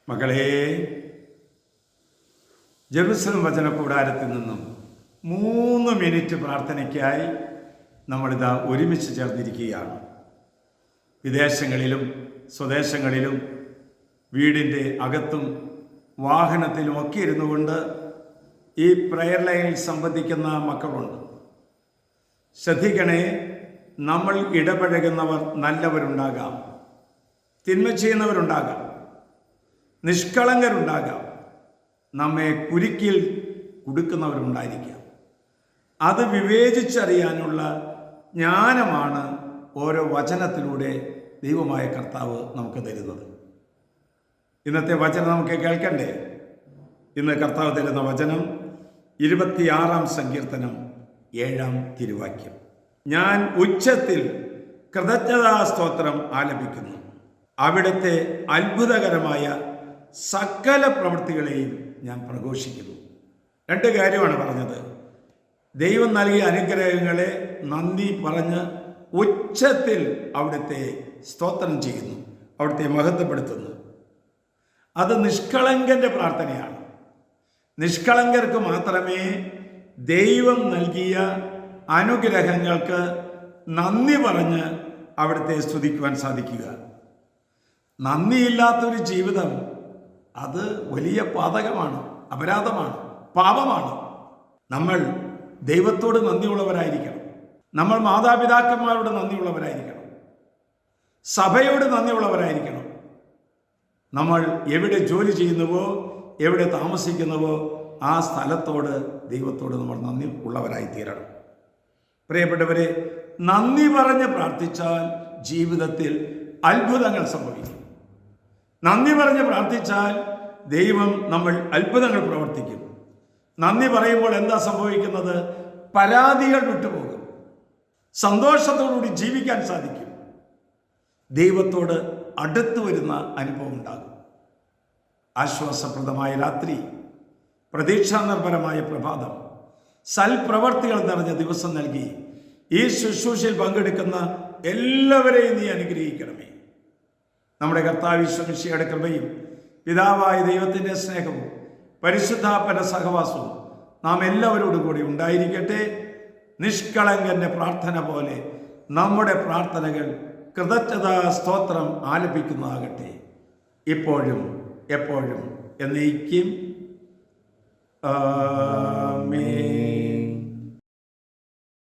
മകളെ, ജെറുസലം വചന കൂടാരത്തിൽ നിന്നും 3 മിനിറ്റ് പ്രാർത്ഥനയ്ക്കായി നമ്മളിതാ ഒരുമിച്ച് ചേർന്നിരിക്കുകയാണ്. വിദേശങ്ങളിലും സ്വദേശങ്ങളിലും വീടിൻ്റെ അകത്തും വാഹനത്തിലും ഒക്കെ ഇരുന്നു കൊണ്ട് ഈ പ്രയർ ലൈനിൽ സംബന്ധിക്കുന്ന മക്കളുണ്ട്. ശ്രദ്ധിക്കണേ, നമ്മൾ ഇടപഴകുന്നവർ നല്ലവരുണ്ടാകാം, തിന്മ ചെയ്യുന്നവരുണ്ടാകാം, നിഷ്കളങ്കരുണ്ടാകാം, നമ്മെ കുരുക്കിൽ കുടുക്കുന്നവരുണ്ടായിരിക്കാം. അത് വിവേചിച്ചറിയാനുള്ള ജ്ഞാനമാണ് ഓരോ വചനത്തിലൂടെ ദൈവമായ കർത്താവ് നമുക്ക് തരുന്നത്. ഇന്നത്തെ വചനം നമുക്ക് കേൾക്കണ്ടേ? ഇന്ന് കർത്താവ് തരുന്ന വചനം 26-ാം സങ്കീർത്തനം 7-ാം തിരുവാക്യം. ഞാൻ ഉച്ചത്തിൽ കൃതജ്ഞതാ സ്തോത്രം ആലപിക്കുന്നു, അവിടുത്തെ അത്ഭുതകരമായ സകല പ്രവൃത്തികളെയും ഞാൻ പ്രഘോഷിക്കുന്നു. 2 കാര്യമാണ് പറഞ്ഞത്. ദൈവം നൽകിയ അനുഗ്രഹങ്ങളെ നന്ദി പറഞ്ഞ് ഉച്ചത്തിൽ അവിടുത്തെ സ്തോത്രം ചെയ്യുന്നു, അവിടുത്തെ മഹത്വപ്പെടുത്തുന്നു. അത് നിഷ്കളങ്കൻ്റെ പ്രാർത്ഥനയാണ്. നിഷ്കളങ്കർക്ക് മാത്രമേ ദൈവം നൽകിയ അനുഗ്രഹങ്ങൾക്ക് നന്ദി പറഞ്ഞ് അവിടുത്തെ സ്തുതിക്കുവാൻ സാധിക്കുക. നന്ദിയില്ലാത്തൊരു ജീവിതം അത് വലിയ പാതകമാണ്, അപരാധമാണ്, പാപമാണ്. നമ്മൾ ദൈവത്തോട് നന്ദിയുള്ളവരായിരിക്കണം. നമ്മൾ മാതാപിതാക്കന്മാരോട് നന്ദിയുള്ളവരായിരിക്കണം. സഭയോട് നന്ദിയുള്ളവരായിരിക്കണം. നമ്മൾ എവിടെ ജോലി ചെയ്യുന്നുവോ, എവിടെ താമസിക്കുന്നുവോ ആ സ്ഥലത്തോട്, ദൈവത്തോട് നമ്മൾ നന്ദി ഉള്ളവരായി തീരണം. പ്രിയപ്പെട്ടവരെ, നന്ദി പറഞ്ഞ് പ്രാർത്ഥിച്ചാൽ ജീവിതത്തിൽ അത്ഭുതങ്ങൾ സംഭവിക്കും. നന്ദി പറഞ്ഞ് പ്രാർത്ഥിച്ചാൽ ദൈവം നമ്മൾ അത്ഭുതങ്ങൾ പ്രവർത്തിക്കും. നന്ദി പറയുമ്പോൾ എന്താ സംഭവിക്കുന്നത്? പരാതികൾ വിട്ടുപോകും, സന്തോഷത്തോടുകൂടി ജീവിക്കാൻ സാധിക്കും, ദൈവത്തോട് അടുത്തു വരുന്ന അനുഭവം ഉണ്ടാകും. ആശ്വാസപ്രദമായ രാത്രി, പ്രതീക്ഷാനിർഭരമായ പ്രഭാതം, സൽപ്രവർത്തികൾ നിറഞ്ഞ ദിവസം നൽകി ഈ ശുശ്രൂഷയിൽ പങ്കെടുക്കുന്ന എല്ലാവരെയും നീ അനുഗ്രഹിക്കണമേ. നമ്മുടെ കർത്താവ് യേശു മിശിഹായുടെ കൃപയും പിതാവായ ദൈവത്തിൻ്റെ സ്നേഹവും പരിശുദ്ധാത്മന്റെ സഹവാസവും നാം എല്ലാവരോടും കൂടി ഉണ്ടായിരിക്കട്ടെ. നിഷ്കളങ്കന്റെ പ്രാർത്ഥന പോലെ നമ്മുടെ പ്രാർത്ഥനകൾ കൃതജ്ഞതാ സ്തോത്രം ആലപിക്കുന്നതാകട്ടെ, ഇപ്പോഴും എപ്പോഴും എന്നേക്കും. ആമേൻ.